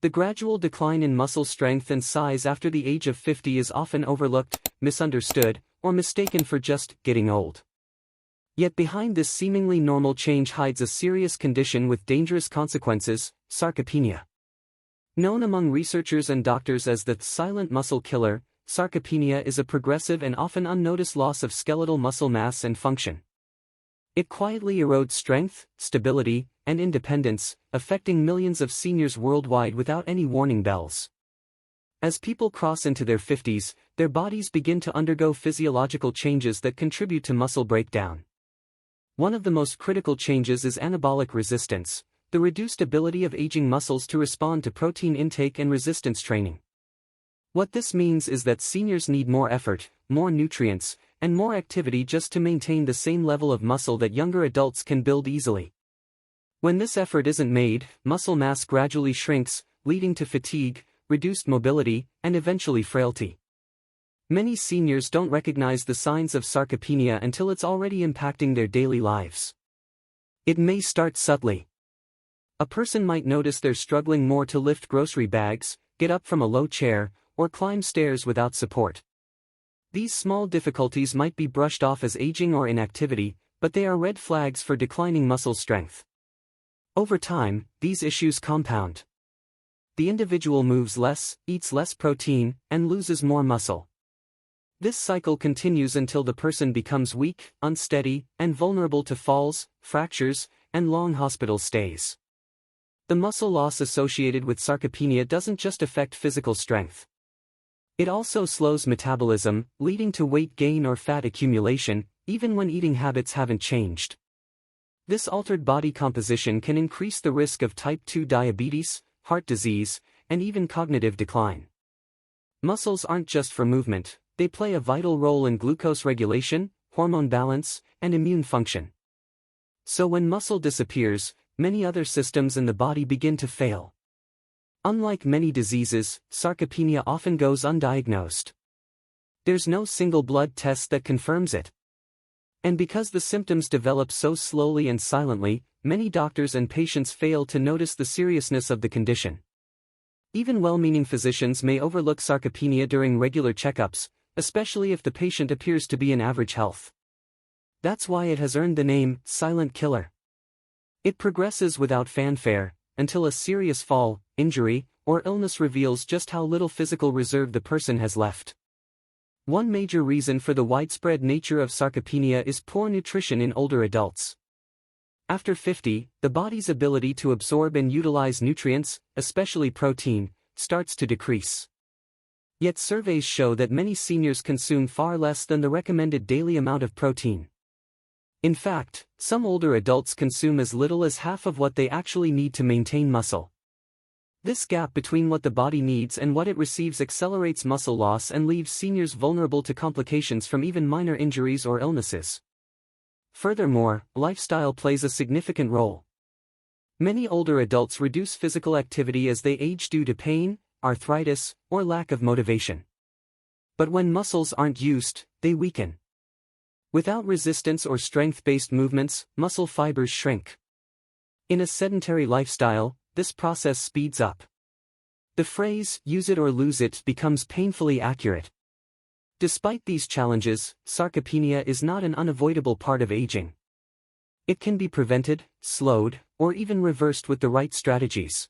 The gradual decline in muscle strength and size after the age of 50 is often overlooked, misunderstood, or mistaken for just getting old. Yet behind this seemingly normal change hides a serious condition with dangerous consequences: sarcopenia. Known among researchers and doctors as the silent muscle killer, sarcopenia is a progressive and often unnoticed loss of skeletal muscle mass and function. It quietly erodes strength, stability, and independence, affecting millions of seniors worldwide without any warning bells. As people cross into their 50s, their bodies begin to undergo physiological changes that contribute to muscle breakdown. One of the most critical changes is anabolic resistance, the reduced ability of aging muscles to respond to protein intake and resistance training. What this means is that seniors need more effort, more nutrients, and more activity just to maintain the same level of muscle that younger adults can build easily. When this effort isn't made, muscle mass gradually shrinks, leading to fatigue, reduced mobility, and eventually frailty. Many seniors don't recognize the signs of sarcopenia until it's already impacting their daily lives. It may start subtly. A person might notice they're struggling more to lift grocery bags, get up from a low chair, or climb stairs without support. These small difficulties might be brushed off as aging or inactivity, but they are red flags for declining muscle strength. Over time, these issues compound. The individual moves less, eats less protein, and loses more muscle. This cycle continues until the person becomes weak, unsteady, and vulnerable to falls, fractures, and long hospital stays. The muscle loss associated with sarcopenia doesn't just affect physical strength. It also slows metabolism, leading to weight gain or fat accumulation, even when eating habits haven't changed. This altered body composition can increase the risk of type 2 diabetes, heart disease, and even cognitive decline. Muscles aren't just for movement, they play a vital role in glucose regulation, hormone balance, and immune function. So when muscle disappears, many other systems in the body begin to fail. Unlike many diseases, sarcopenia often goes undiagnosed. There's no single blood test that confirms it. And because the symptoms develop so slowly and silently, many doctors and patients fail to notice the seriousness of the condition. Even well-meaning physicians may overlook sarcopenia during regular checkups, especially if the patient appears to be in average health. That's why it has earned the name silent killer. It progresses without fanfare, until a serious fall, injury, or illness reveals just how little physical reserve the person has left. One major reason for the widespread nature of sarcopenia is poor nutrition in older adults. After 50, the body's ability to absorb and utilize nutrients, especially protein, starts to decrease. Yet surveys show that many seniors consume far less than the recommended daily amount of protein. In fact, some older adults consume as little as half of what they actually need to maintain muscle. This gap between what the body needs and what it receives accelerates muscle loss and leaves seniors vulnerable to complications from even minor injuries or illnesses. Furthermore, lifestyle plays a significant role. Many older adults reduce physical activity as they age due to pain, arthritis, or lack of motivation. But when muscles aren't used, they weaken. Without resistance or strength-based movements, muscle fibers shrink. In a sedentary lifestyle, this process speeds up. The phrase, "use it or lose it," becomes painfully accurate. Despite these challenges, sarcopenia is not an unavoidable part of aging. It can be prevented, slowed, or even reversed with the right strategies.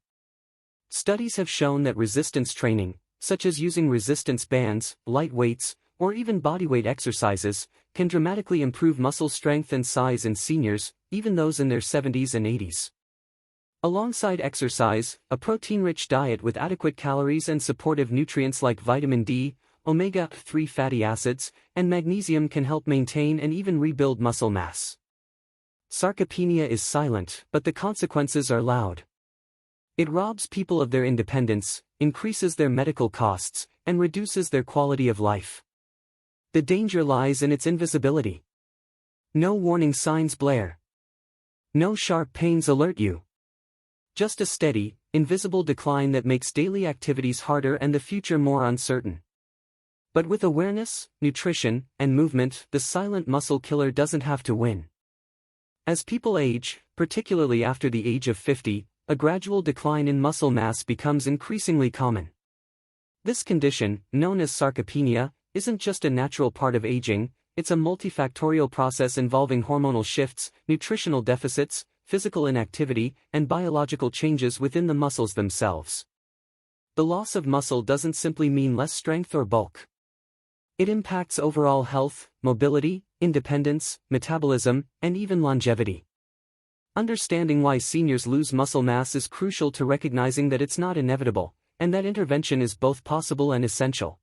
Studies have shown that resistance training, such as using resistance bands, light weights, or even bodyweight exercises, can dramatically improve muscle strength and size in seniors, even those in their 70s and 80s. Alongside exercise, a protein-rich diet with adequate calories and supportive nutrients like vitamin D, omega-3 fatty acids, and magnesium can help maintain and even rebuild muscle mass. Sarcopenia is silent, but the consequences are loud. It robs people of their independence, increases their medical costs, and reduces their quality of life. The danger lies in its invisibility. No warning signs blare. No sharp pains alert you. Just a steady, invisible decline that makes daily activities harder and the future more uncertain. But with awareness, nutrition, and movement, the silent muscle killer doesn't have to win. As people age, particularly after the age of 50, a gradual decline in muscle mass becomes increasingly common. This condition, known as sarcopenia, isn't just a natural part of aging, it's a multifactorial process involving hormonal shifts, nutritional deficits, physical inactivity, and biological changes within the muscles themselves. The loss of muscle doesn't simply mean less strength or bulk. It impacts overall health, mobility, independence, metabolism, and even longevity. Understanding why seniors lose muscle mass is crucial to recognizing that it's not inevitable, and that intervention is both possible and essential.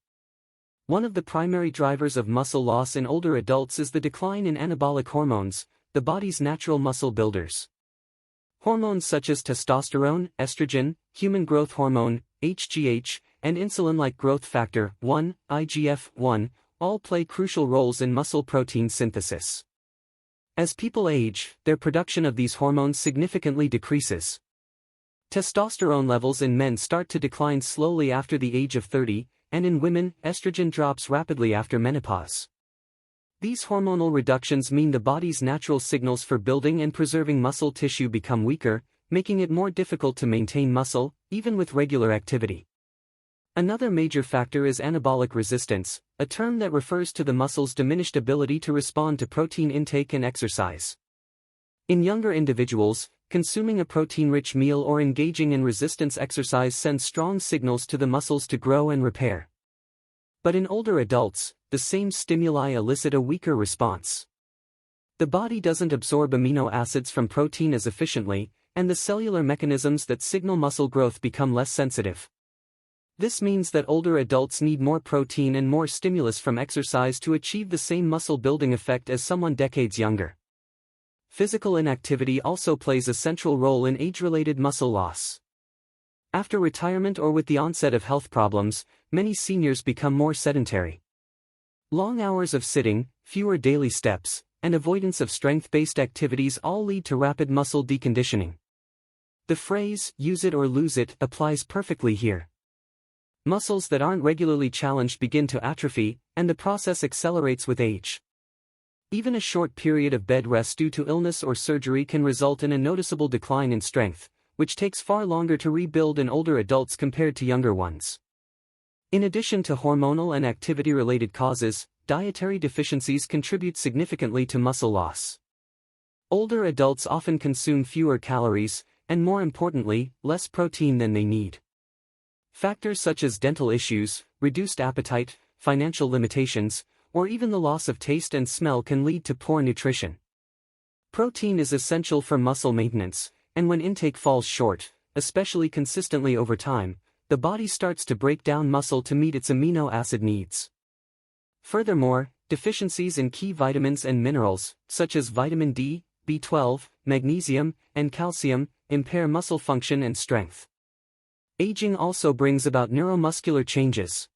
One of the primary drivers of muscle loss in older adults is the decline in anabolic hormones, the body's natural muscle builders. Hormones such as testosterone, estrogen, human growth hormone, HGH, and insulin-like growth factor 1, IGF-1, all play crucial roles in muscle protein synthesis. As people age, their production of these hormones significantly decreases. Testosterone levels in men start to decline slowly after the age of 30, and in women, estrogen drops rapidly after menopause. These hormonal reductions mean the body's natural signals for building and preserving muscle tissue become weaker, making it more difficult to maintain muscle, even with regular activity. Another major factor is anabolic resistance, a term that refers to the muscle's diminished ability to respond to protein intake and exercise. In younger individuals, consuming a protein-rich meal or engaging in resistance exercise sends strong signals to the muscles to grow and repair. But in older adults, the same stimuli elicit a weaker response. The body doesn't absorb amino acids from protein as efficiently, and the cellular mechanisms that signal muscle growth become less sensitive. This means that older adults need more protein and more stimulus from exercise to achieve the same muscle-building effect as someone decades younger. Physical inactivity also plays a central role in age-related muscle loss. After retirement or with the onset of health problems, many seniors become more sedentary. Long hours of sitting, fewer daily steps, and avoidance of strength-based activities all lead to rapid muscle deconditioning. The phrase, "use it or lose it," applies perfectly here. Muscles that aren't regularly challenged begin to atrophy, and the process accelerates with age. Even a short period of bed rest due to illness or surgery can result in a noticeable decline in strength, which takes far longer to rebuild in older adults compared to younger ones. In addition to hormonal and activity-related causes, dietary deficiencies contribute significantly to muscle loss. Older adults often consume fewer calories, and more importantly, less protein than they need. Factors such as dental issues, reduced appetite, financial limitations, or even the loss of taste and smell can lead to poor nutrition. Protein is essential for muscle maintenance, and when intake falls short, especially consistently over time, the body starts to break down muscle to meet its amino acid needs. Furthermore, deficiencies in key vitamins and minerals, such as vitamin D, B12, magnesium, and calcium, impair muscle function and strength. Aging also brings about neuromuscular changes.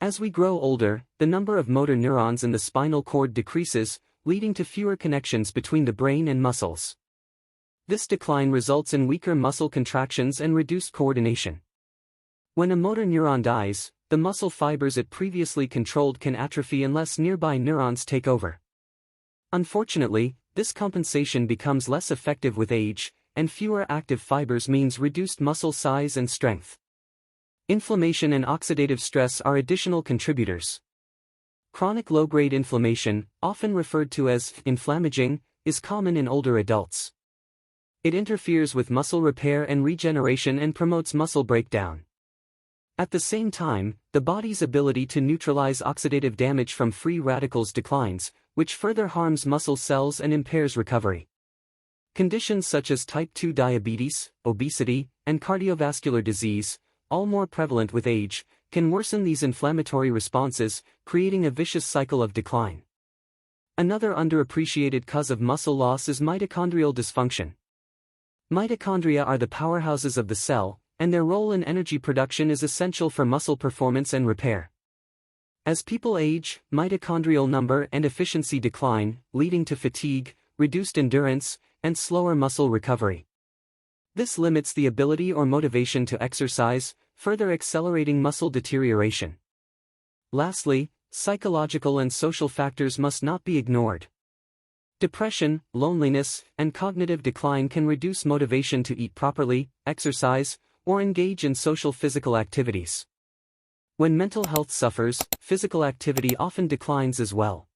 As we grow older, the number of motor neurons in the spinal cord decreases, leading to fewer connections between the brain and muscles. This decline results in weaker muscle contractions and reduced coordination. When a motor neuron dies, the muscle fibers it previously controlled can atrophy unless nearby neurons take over. Unfortunately, this compensation becomes less effective with age, and fewer active fibers means reduced muscle size and strength. Inflammation and oxidative stress are additional contributors. Chronic low-grade inflammation, often referred to as inflammaging, is common in older adults. It interferes with muscle repair and regeneration and promotes muscle breakdown. At the same time, the body's ability to neutralize oxidative damage from free radicals declines, which further harms muscle cells and impairs recovery. Conditions such as type 2 diabetes, obesity, and cardiovascular disease, all more prevalent with age, can worsen these inflammatory responses, creating a vicious cycle of decline. Another underappreciated cause of muscle loss is mitochondrial dysfunction. Mitochondria are the powerhouses of the cell, and their role in energy production is essential for muscle performance and repair. As people age, mitochondrial number and efficiency decline, leading to fatigue, reduced endurance, and slower muscle recovery. This limits the ability or motivation to exercise, further accelerating muscle deterioration. Lastly, psychological and social factors must not be ignored. Depression, loneliness, and cognitive decline can reduce motivation to eat properly, exercise, or engage in social physical activities. When mental health suffers, physical activity often declines as well.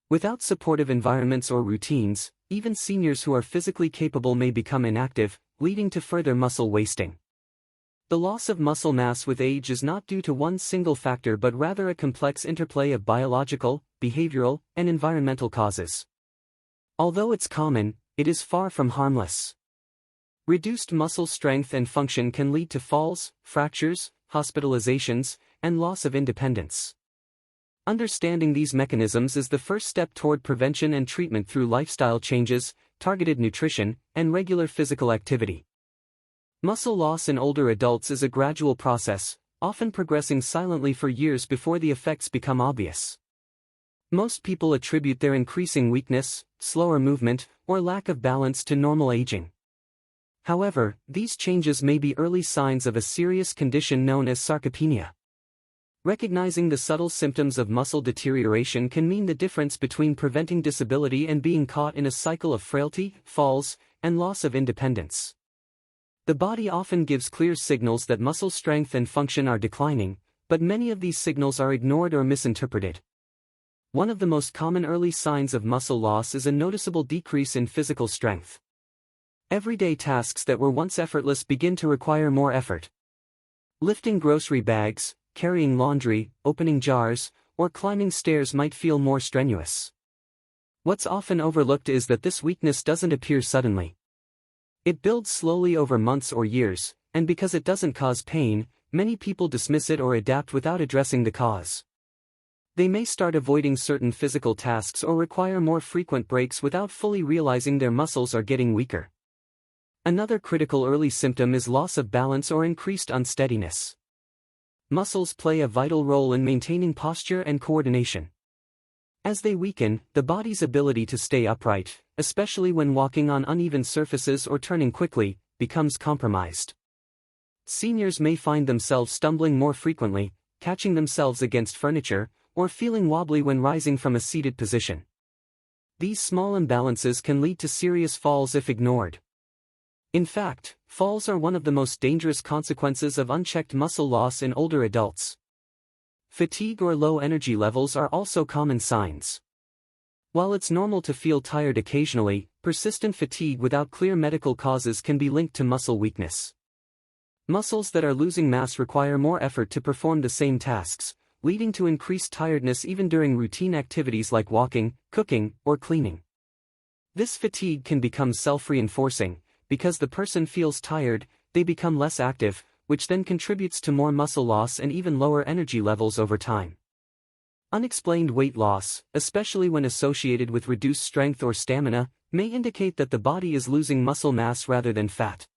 Without supportive environments or routines, even seniors who are physically capable may become inactive, leading to further muscle wasting. The loss of muscle mass with age is not due to one single factor but rather a complex interplay of biological, behavioral, and environmental causes. Although it's common, it is far from harmless. Reduced muscle strength and function can lead to falls, fractures, hospitalizations, and loss of independence. Understanding these mechanisms is the first step toward prevention and treatment through lifestyle changes, targeted nutrition, and regular physical activity. Muscle loss in older adults is a gradual process, often progressing silently for years before the effects become obvious. Most people attribute their increasing weakness, slower movement, or lack of balance to normal aging. However, these changes may be early signs of a serious condition known as sarcopenia. Recognizing the subtle symptoms of muscle deterioration can mean the difference between preventing disability and being caught in a cycle of frailty, falls, and loss of independence. The body often gives clear signals that muscle strength and function are declining, but many of these signals are ignored or misinterpreted. One of the most common early signs of muscle loss is a noticeable decrease in physical strength. Everyday tasks that were once effortless begin to require more effort. Lifting grocery bags, carrying laundry, opening jars, or climbing stairs might feel more strenuous. What's often overlooked is that this weakness doesn't appear suddenly. It builds slowly over months or years, and because it doesn't cause pain, many people dismiss it or adapt without addressing the cause. They may start avoiding certain physical tasks or require more frequent breaks without fully realizing their muscles are getting weaker. Another critical early symptom is loss of balance or increased unsteadiness. Muscles play a vital role in maintaining posture and coordination. As they weaken, the body's ability to stay upright, especially when walking on uneven surfaces or turning quickly, becomes compromised. Seniors may find themselves stumbling more frequently, catching themselves against furniture, or feeling wobbly when rising from a seated position. These small imbalances can lead to serious falls if ignored. In fact, falls are one of the most dangerous consequences of unchecked muscle loss in older adults. Fatigue or low energy levels are also common signs. While it's normal to feel tired occasionally, persistent fatigue without clear medical causes can be linked to muscle weakness. Muscles that are losing mass require more effort to perform the same tasks, leading to increased tiredness even during routine activities like walking, cooking, or cleaning. This fatigue can become self-reinforcing. Because the person feels tired, they become less active, which then contributes to more muscle loss and even lower energy levels over time. Unexplained weight loss, especially when associated with reduced strength or stamina, may indicate that the body is losing muscle mass rather than fat.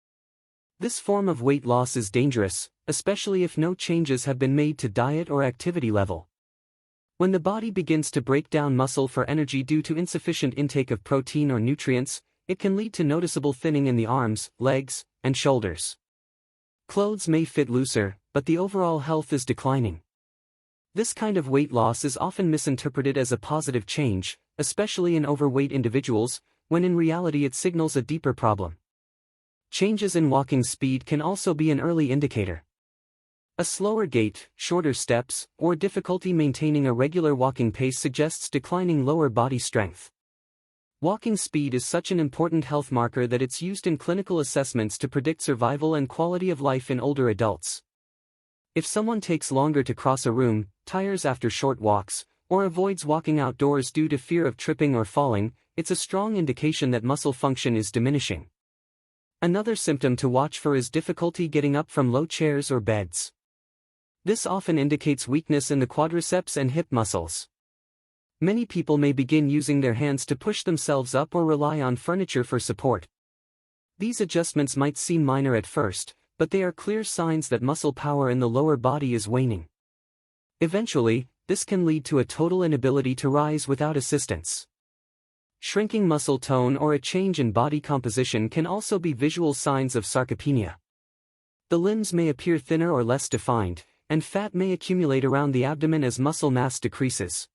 This form of weight loss is dangerous, especially if no changes have been made to diet or activity level. When the body begins to break down muscle for energy due to insufficient intake of protein or nutrients, it can lead to noticeable thinning in the arms, legs, and shoulders. Clothes may fit looser, but the overall health is declining. This kind of weight loss is often misinterpreted as a positive change, especially in overweight individuals, when in reality it signals a deeper problem. Changes in walking speed can also be an early indicator. A slower gait, shorter steps, or difficulty maintaining a regular walking pace suggests declining lower body strength. Walking speed is such an important health marker that it's used in clinical assessments to predict survival and quality of life in older adults. If someone takes longer to cross a room, tires after short walks, or avoids walking outdoors due to fear of tripping or falling, it's a strong indication that muscle function is diminishing. Another symptom to watch for is difficulty getting up from low chairs or beds. This often indicates weakness in the quadriceps and hip muscles. Many people may begin using their hands to push themselves up or rely on furniture for support. These adjustments might seem minor at first, but they are clear signs that muscle power in the lower body is waning. Eventually, this can lead to a total inability to rise without assistance. Shrinking muscle tone or a change in body composition can also be visual signs of sarcopenia. The limbs may appear thinner or less defined, and fat may accumulate around the abdomen as muscle mass decreases.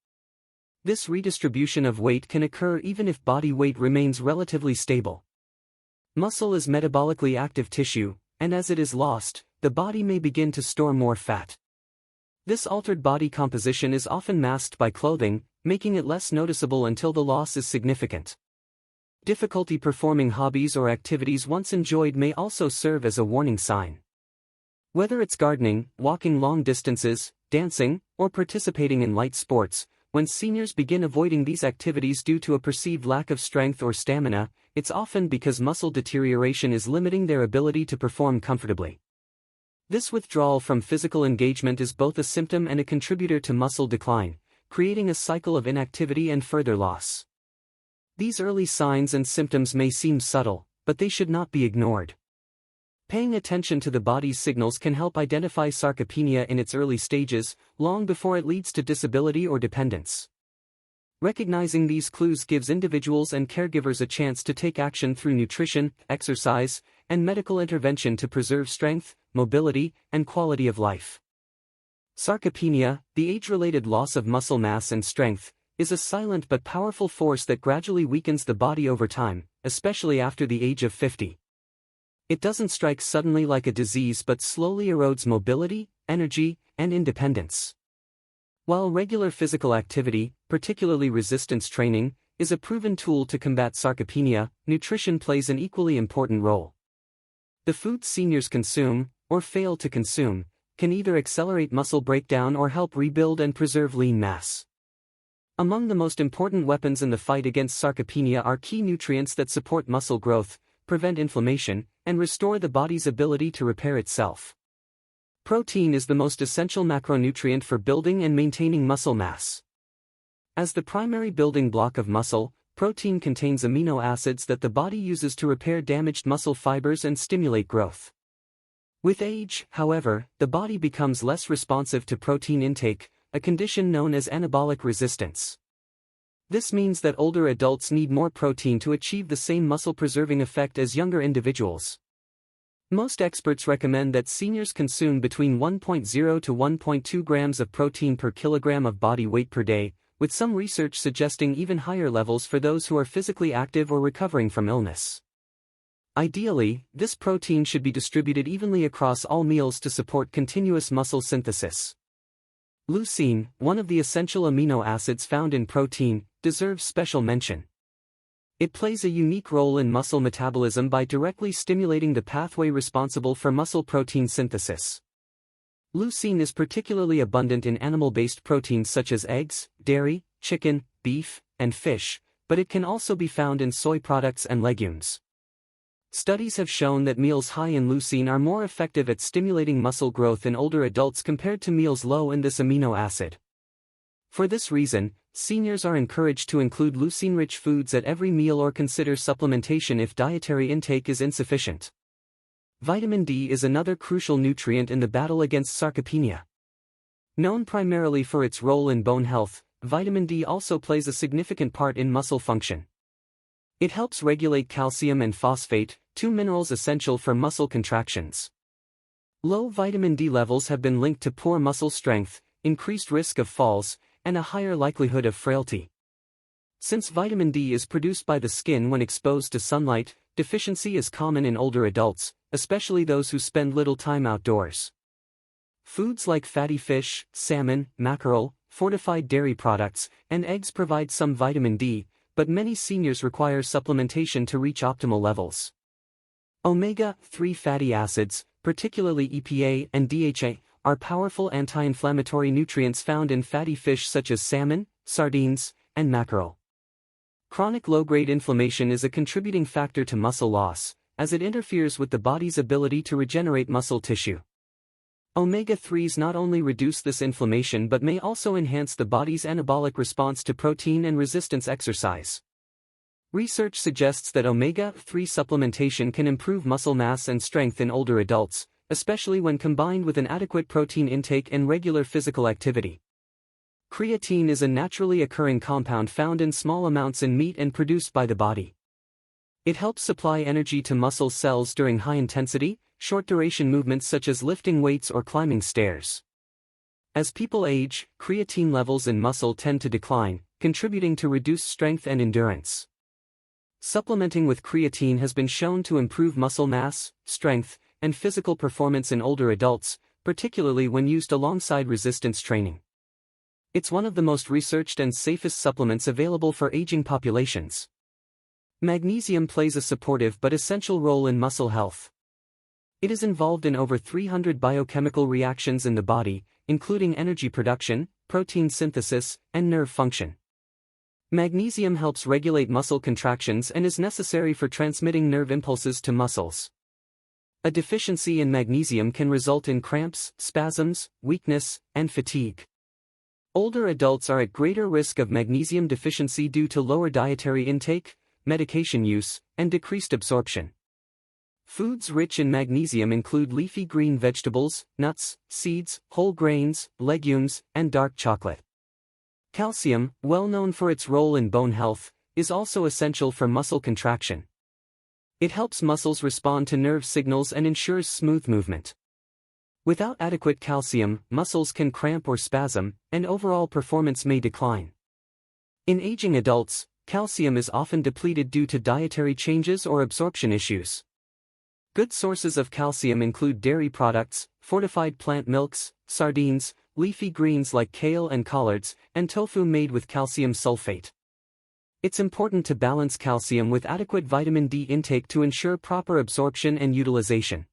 This redistribution of weight can occur even if body weight remains relatively stable. Muscle is metabolically active tissue, and as it is lost, the body may begin to store more fat. This altered body composition is often masked by clothing, making it less noticeable until the loss is significant. Difficulty performing hobbies or activities once enjoyed may also serve as a warning sign. Whether it's gardening, walking long distances, dancing, or participating in light sports, when seniors begin avoiding these activities due to a perceived lack of strength or stamina, it's often because muscle deterioration is limiting their ability to perform comfortably. This withdrawal from physical engagement is both a symptom and a contributor to muscle decline, creating a cycle of inactivity and further loss. These early signs and symptoms may seem subtle, but they should not be ignored. Paying attention to the body's signals can help identify sarcopenia in its early stages, long before it leads to disability or dependence. Recognizing these clues gives individuals and caregivers a chance to take action through nutrition, exercise, and medical intervention to preserve strength, mobility, and quality of life. Sarcopenia, the age-related loss of muscle mass and strength, is a silent but powerful force that gradually weakens the body over time, especially after the age of 50. It doesn't strike suddenly like a disease but slowly erodes mobility, energy, and independence. While regular physical activity, particularly resistance training, is a proven tool to combat sarcopenia, nutrition plays an equally important role. The foods seniors consume, or fail to consume, can either accelerate muscle breakdown or help rebuild and preserve lean mass. Among the most important weapons in the fight against sarcopenia are key nutrients that support muscle growth, prevent inflammation, and restore the body's ability to repair itself. Protein is the most essential macronutrient for building and maintaining muscle mass. As the primary building block of muscle, protein contains amino acids that the body uses to repair damaged muscle fibers and stimulate growth. With age, however, the body becomes less responsive to protein intake, a condition known as anabolic resistance. This means that older adults need more protein to achieve the same muscle-preserving effect as younger individuals. Most experts recommend that seniors consume between 1.0 to 1.2 grams of protein per kilogram of body weight per day, with some research suggesting even higher levels for those who are physically active or recovering from illness. Ideally, this protein should be distributed evenly across all meals to support continuous muscle synthesis. Leucine, one of the essential amino acids found in protein, deserves special mention. It plays a unique role in muscle metabolism by directly stimulating the pathway responsible for muscle protein synthesis. Leucine is particularly abundant in animal-based proteins such as eggs, dairy, chicken, beef, and fish, but it can also be found in soy products and legumes. Studies have shown that meals high in leucine are more effective at stimulating muscle growth in older adults compared to meals low in this amino acid. For this reason, seniors are encouraged to include leucine-rich foods at every meal or consider supplementation if dietary intake is insufficient. Vitamin D is another crucial nutrient in the battle against sarcopenia. Known primarily for its role in bone health, vitamin D also plays a significant part in muscle function. It helps regulate calcium and phosphate, two minerals essential for muscle contractions. Low vitamin D levels have been linked to poor muscle strength, increased risk of falls, and a higher likelihood of frailty. Since vitamin D is produced by the skin when exposed to sunlight, deficiency is common in older adults, especially those who spend little time outdoors. Foods like fatty fish, salmon, mackerel, fortified dairy products, and eggs provide some vitamin D, but many seniors require supplementation to reach optimal levels. Omega-3 fatty acids, particularly EPA and DHA, are powerful anti-inflammatory nutrients found in fatty fish such as salmon, sardines, and mackerel. Chronic low-grade inflammation is a contributing factor to muscle loss, as it interferes with the body's ability to regenerate muscle tissue. Omega-3s not only reduce this inflammation but may also enhance the body's anabolic response to protein and resistance exercise. Research suggests that omega-3 supplementation can improve muscle mass and strength in older adults, especially when combined with an adequate protein intake and regular physical activity. Creatine is a naturally occurring compound found in small amounts in meat and produced by the body. It helps supply energy to muscle cells during high-intensity, short-duration movements such as lifting weights or climbing stairs. As people age, creatine levels in muscle tend to decline, contributing to reduced strength and endurance. Supplementing with creatine has been shown to improve muscle mass, strength, and physical performance in older adults, particularly when used alongside resistance training. It's one of the most researched and safest supplements available for aging populations. Magnesium plays a supportive but essential role in muscle health. It is involved in over 300 biochemical reactions in the body, including energy production, protein synthesis, and nerve function. Magnesium helps regulate muscle contractions and is necessary for transmitting nerve impulses to muscles. A deficiency in magnesium can result in cramps, spasms, weakness, and fatigue. Older adults are at greater risk of magnesium deficiency due to lower dietary intake, medication use, and decreased absorption. Foods rich in magnesium include leafy green vegetables, nuts, seeds, whole grains, legumes, and dark chocolate. Calcium, well known for its role in bone health, is also essential for muscle contraction. It helps muscles respond to nerve signals and ensures smooth movement. Without adequate calcium, muscles can cramp or spasm, and overall performance may decline. In aging adults, calcium is often depleted due to dietary changes or absorption issues. Good sources of calcium include dairy products, fortified plant milks, sardines, leafy greens like kale and collards, and tofu made with calcium sulfate. It's important to balance calcium with adequate vitamin D intake to ensure proper absorption and utilization.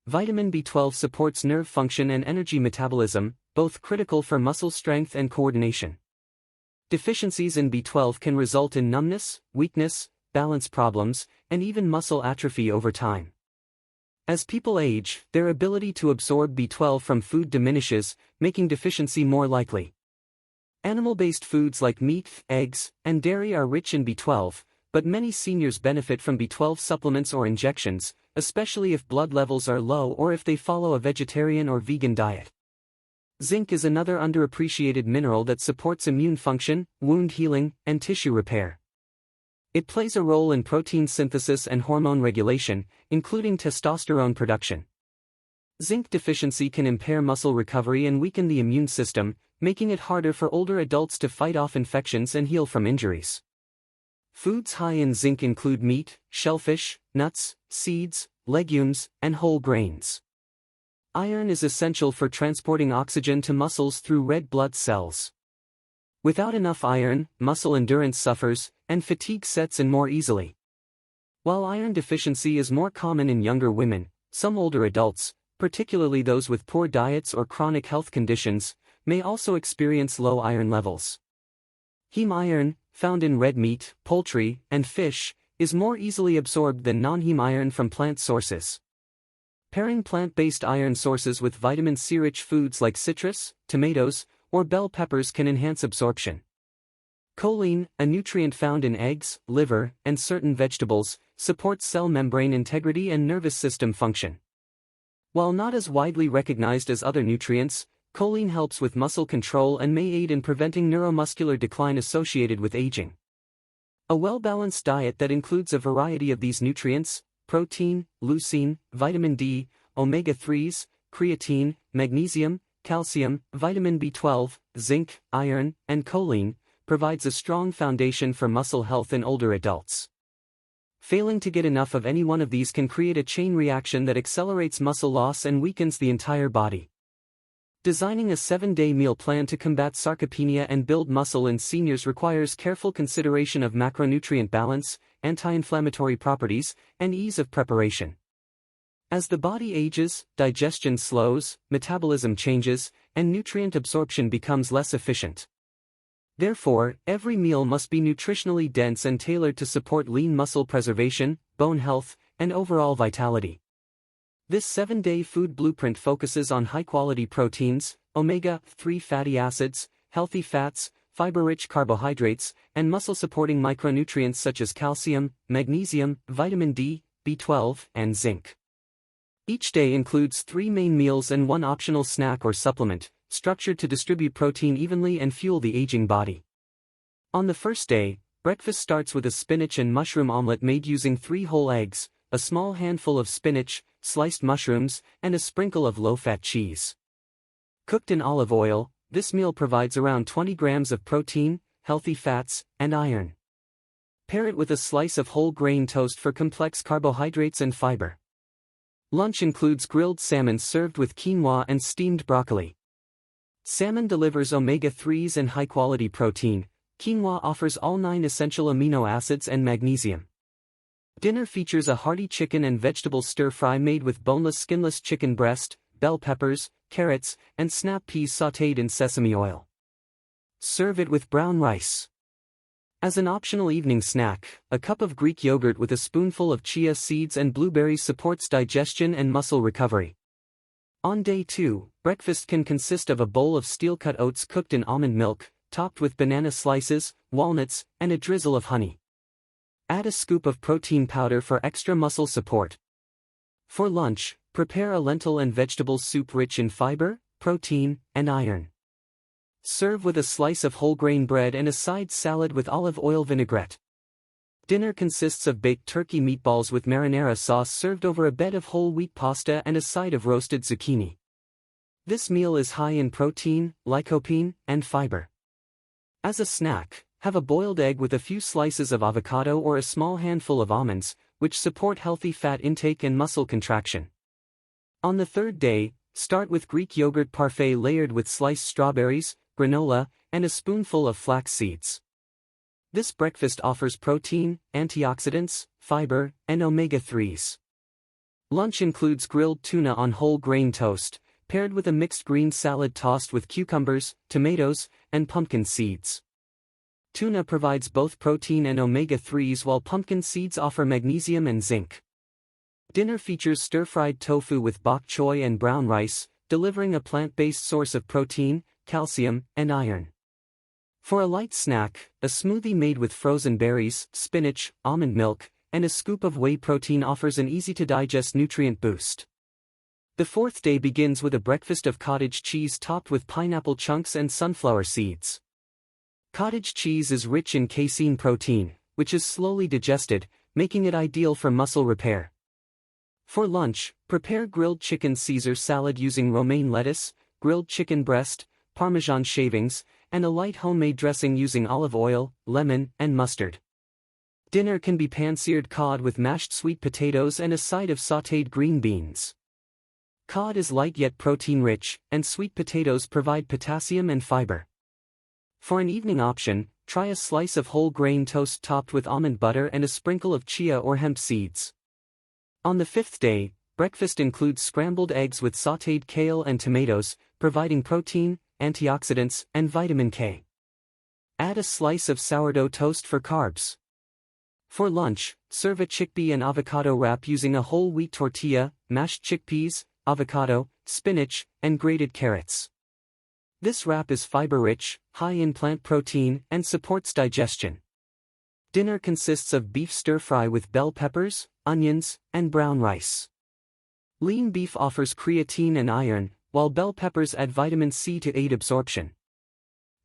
Vitamin B12 supports nerve function and energy metabolism, both critical for muscle strength and coordination. Deficiencies in B12 can result in numbness, weakness, balance problems, and even muscle atrophy over time. As people age, their ability to absorb B12 from food diminishes, making deficiency more likely. Animal-based foods like meat, eggs, and dairy are rich in B12, but many seniors benefit from B12 supplements or injections, especially if blood levels are low or if they follow a vegetarian or vegan diet. Zinc is another underappreciated mineral that supports immune function, wound healing, and tissue repair. It plays a role in protein synthesis and hormone regulation, including testosterone production. Zinc deficiency can impair muscle recovery and weaken the immune system, making it harder for older adults to fight off infections and heal from injuries. Foods high in zinc include meat, shellfish, nuts, seeds, legumes, and whole grains. Iron is essential for transporting oxygen to muscles through red blood cells. Without enough iron, muscle endurance suffers, and fatigue sets in more easily. While iron deficiency is more common in younger women, some older adults, particularly those with poor diets or chronic health conditions, may also experience low iron levels. Heme iron, found in red meat, poultry, and fish, is more easily absorbed than non-heme iron from plant sources. Pairing plant-based iron sources with vitamin C-rich foods like citrus, tomatoes, or bell peppers can enhance absorption. Choline, a nutrient found in eggs, liver, and certain vegetables, supports cell membrane integrity and nervous system function. While not as widely recognized as other nutrients, choline helps with muscle control and may aid in preventing neuromuscular decline associated with aging. A well-balanced diet that includes a variety of these nutrients, protein, leucine, vitamin D, omega-3s, creatine, magnesium, calcium, vitamin B12, zinc, iron, and choline, provides a strong foundation for muscle health in older adults. Failing to get enough of any one of these can create a chain reaction that accelerates muscle loss and weakens the entire body. Designing a 7-day meal plan to combat sarcopenia and build muscle in seniors requires careful consideration of macronutrient balance, anti-inflammatory properties, and ease of preparation. As the body ages, digestion slows, metabolism changes, and nutrient absorption becomes less efficient. Therefore, every meal must be nutritionally dense and tailored to support lean muscle preservation, bone health, and overall vitality. This 7-day food blueprint focuses on high-quality proteins, omega-3 fatty acids, healthy fats, fiber-rich carbohydrates, and muscle-supporting micronutrients such as calcium, magnesium, vitamin D, B12, and zinc. Each day includes 3 main meals and 1 optional snack or supplement, structured to distribute protein evenly and fuel the aging body. On the first day, breakfast starts with a spinach and mushroom omelet made using 3 whole eggs, a small handful of spinach, sliced mushrooms, and a sprinkle of low-fat cheese. Cooked in olive oil, this meal provides around 20 grams of protein, healthy fats, and iron. Pair it with a slice of whole grain toast for complex carbohydrates and fiber. Lunch includes grilled salmon served with quinoa and steamed broccoli. Salmon delivers omega-3s and high-quality protein. Quinoa offers all 9 essential amino acids and magnesium. Dinner features a hearty chicken and vegetable stir-fry made with boneless skinless chicken breast, bell peppers, carrots, and snap peas sautéed in sesame oil. Serve it with brown rice. As an optional evening snack, a cup of Greek yogurt with a spoonful of chia seeds and blueberries supports digestion and muscle recovery. On day 2, breakfast can consist of a bowl of steel-cut oats cooked in almond milk, topped with banana slices, walnuts, and a drizzle of honey. Add a scoop of protein powder for extra muscle support. For lunch, prepare a lentil and vegetable soup rich in fiber, protein, and iron. Serve with a slice of whole grain bread and a side salad with olive oil vinaigrette. Dinner consists of baked turkey meatballs with marinara sauce served over a bed of whole wheat pasta and a side of roasted zucchini. This meal is high in protein, lycopene, and fiber. As a snack, have a boiled egg with a few slices of avocado or a small handful of almonds, which support healthy fat intake and muscle contraction. On the third day, start with Greek yogurt parfait layered with sliced strawberries, granola, and a spoonful of flax seeds. This breakfast offers protein, antioxidants, fiber, and omega-3s. Lunch includes grilled tuna on whole grain toast, paired with a mixed green salad tossed with cucumbers, tomatoes, and pumpkin seeds. Tuna provides both protein and omega-3s while pumpkin seeds offer magnesium and zinc. Dinner features stir-fried tofu with bok choy and brown rice, delivering a plant-based source of protein, calcium, and iron. For a light snack, a smoothie made with frozen berries, spinach, almond milk, and a scoop of whey protein offers an easy-to-digest nutrient boost. The fourth day begins with a breakfast of cottage cheese topped with pineapple chunks and sunflower seeds. Cottage cheese is rich in casein protein, which is slowly digested, making it ideal for muscle repair. For lunch, prepare grilled chicken Caesar salad using romaine lettuce, grilled chicken breast, Parmesan shavings, and a light homemade dressing using olive oil, lemon, and mustard. Dinner can be pan-seared cod with mashed sweet potatoes and a side of sautéed green beans. Cod is light yet protein-rich, and sweet potatoes provide potassium and fiber. For an evening option, try a slice of whole grain toast topped with almond butter and a sprinkle of chia or hemp seeds. On the fifth day, breakfast includes scrambled eggs with sautéed kale and tomatoes, providing protein, antioxidants, and vitamin K. Add a slice of sourdough toast for carbs. For lunch, serve a chickpea and avocado wrap using a whole wheat tortilla, mashed chickpeas, avocado, spinach, and grated carrots. This wrap is fiber-rich, high in plant protein, and supports digestion. Dinner consists of beef stir-fry with bell peppers, onions, and brown rice. Lean beef offers creatine and iron, while bell peppers add vitamin C to aid absorption.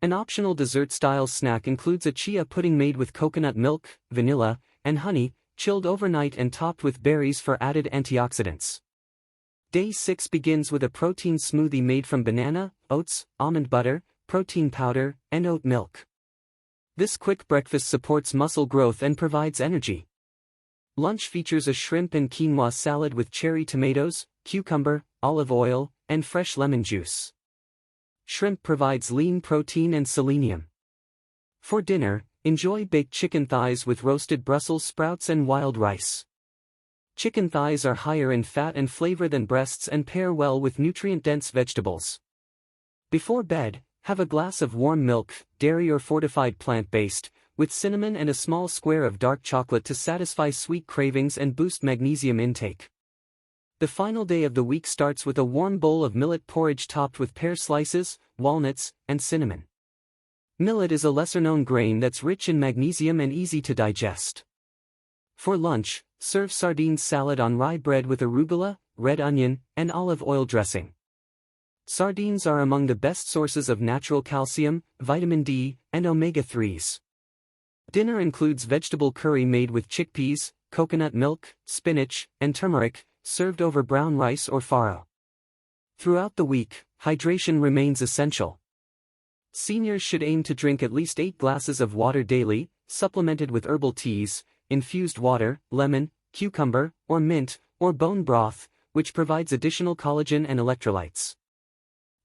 An optional dessert-style snack includes a chia pudding made with coconut milk, vanilla, and honey, chilled overnight and topped with berries for added antioxidants. Day 6 begins with a protein smoothie made from banana, oats, almond butter, protein powder, and oat milk. This quick breakfast supports muscle growth and provides energy. Lunch features a shrimp and quinoa salad with cherry tomatoes, cucumber, olive oil, and fresh lemon juice. Shrimp provides lean protein and selenium. For dinner, enjoy baked chicken thighs with roasted Brussels sprouts and wild rice. Chicken thighs are higher in fat and flavor than breasts and pair well with nutrient-dense vegetables. Before bed, have a glass of warm milk, dairy or fortified plant-based, with cinnamon and a small square of dark chocolate to satisfy sweet cravings and boost magnesium intake. The final day of the week starts with a warm bowl of millet porridge topped with pear slices, walnuts, and cinnamon. Millet is a lesser-known grain that's rich in magnesium and easy to digest. For lunch, serve sardine salad on rye bread with arugula, red onion, and olive oil dressing. Sardines are among the best sources of natural calcium, vitamin D, and omega-3s. Dinner includes vegetable curry made with chickpeas, coconut milk, spinach, and turmeric, served over brown rice or farro. Throughout the week, hydration remains essential. Seniors should aim to drink at least 8 glasses of water daily, supplemented with herbal teas, infused water, lemon, cucumber, or mint, or bone broth, which provides additional collagen and electrolytes.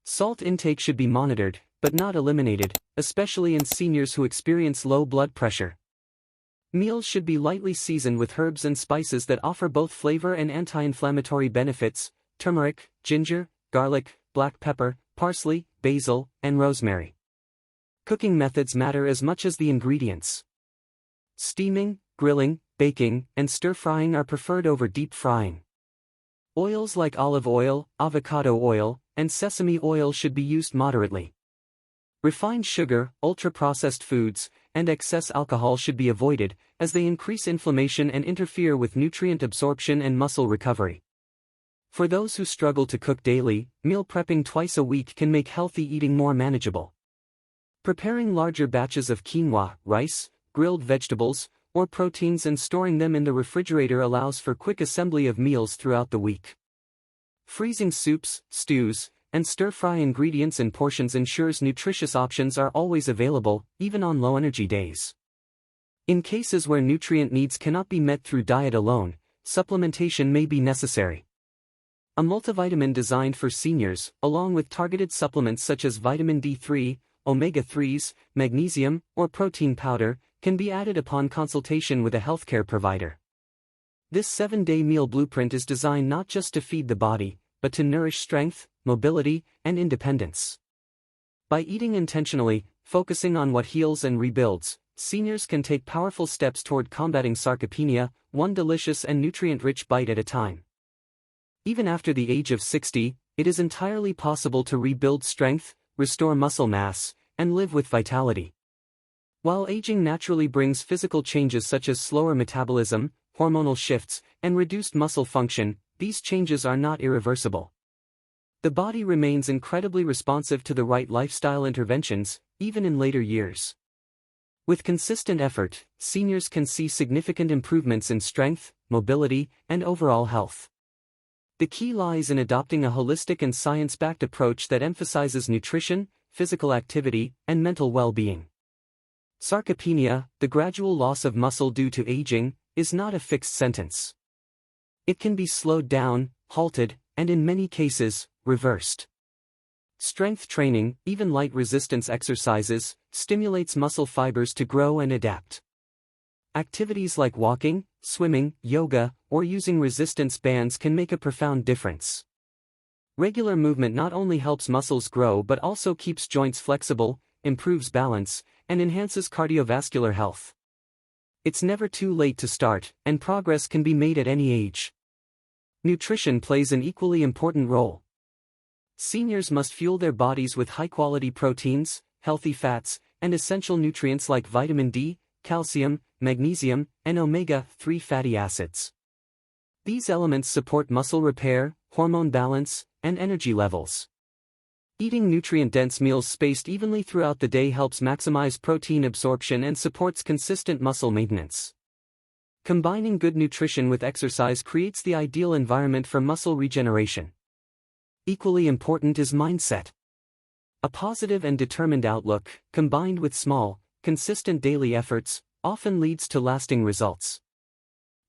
Salt intake should be monitored, but not eliminated, especially in seniors who experience low blood pressure. Meals should be lightly seasoned with herbs and spices that offer both flavor and anti-inflammatory benefits: turmeric, ginger, garlic, black pepper, parsley, basil, and rosemary. Cooking methods matter as much as the ingredients. Steaming, grilling, baking, and stir-frying are preferred over deep frying. Oils like olive oil, avocado oil, and sesame oil should be used moderately. Refined sugar, ultra-processed foods, and excess alcohol should be avoided, as they increase inflammation and interfere with nutrient absorption and muscle recovery. For those who struggle to cook daily, meal prepping twice a week can make healthy eating more manageable. Preparing larger batches of quinoa, rice, grilled vegetables, or proteins and storing them in the refrigerator allows for quick assembly of meals throughout the week. Freezing soups, stews, and stir-fry ingredients in portions ensures nutritious options are always available, even on low-energy days. In cases where nutrient needs cannot be met through diet alone, supplementation may be necessary. A multivitamin designed for seniors, along with targeted supplements such as vitamin D3, omega-3s, magnesium, or protein powder, can be added upon consultation with a healthcare provider. This 7-day meal blueprint is designed not just to feed the body, but to nourish strength, mobility, and independence. By eating intentionally, focusing on what heals and rebuilds, seniors can take powerful steps toward combating sarcopenia, one delicious and nutrient-rich bite at a time. Even after the age of 60, it is entirely possible to rebuild strength, restore muscle mass, and live with vitality. While aging naturally brings physical changes such as slower metabolism, hormonal shifts, and reduced muscle function, these changes are not irreversible. The body remains incredibly responsive to the right lifestyle interventions, even in later years. With consistent effort, seniors can see significant improvements in strength, mobility, and overall health. The key lies in adopting a holistic and science-backed approach that emphasizes nutrition, physical activity, and mental well-being. Sarcopenia, the gradual loss of muscle due to aging, is not a fixed sentence. It can be slowed down, halted, and in many cases, reversed. Strength training, even light resistance exercises, stimulates muscle fibers to grow and adapt. Activities like walking, swimming, yoga, or using resistance bands can make a profound difference. Regular movement not only helps muscles grow but also keeps joints flexible, improves balance, and enhances cardiovascular health. It's never too late to start, and progress can be made at any age. Nutrition plays an equally important role. Seniors must fuel their bodies with high-quality proteins, healthy fats, and essential nutrients like vitamin D, calcium, magnesium, and omega-3 fatty acids. These elements support muscle repair, hormone balance, and energy levels. Eating nutrient-dense meals spaced evenly throughout the day helps maximize protein absorption and supports consistent muscle maintenance. Combining good nutrition with exercise creates the ideal environment for muscle regeneration. Equally important is mindset. A positive and determined outlook, combined with small, consistent daily efforts, often leads to lasting results.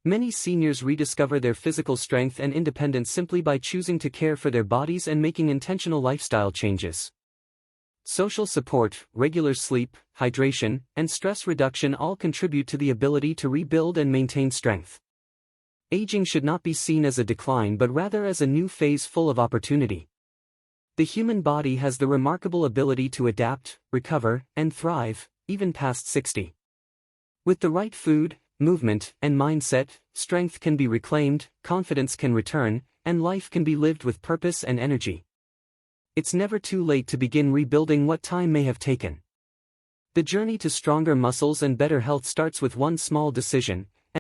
Many seniors rediscover their physical strength and independence simply by choosing to care for their bodies and making intentional lifestyle changes. Social support, regular sleep, hydration, and stress reduction all contribute to the ability to rebuild and maintain strength. Aging should not be seen as a decline but rather as a new phase full of opportunity. The human body has the remarkable ability to adapt, recover, and thrive, even past 60. With the right food, movement, and mindset, strength can be reclaimed, confidence can return, and life can be lived with purpose and energy. It's never too late to begin rebuilding what time may have taken. The journey to stronger muscles and better health starts with one small decision: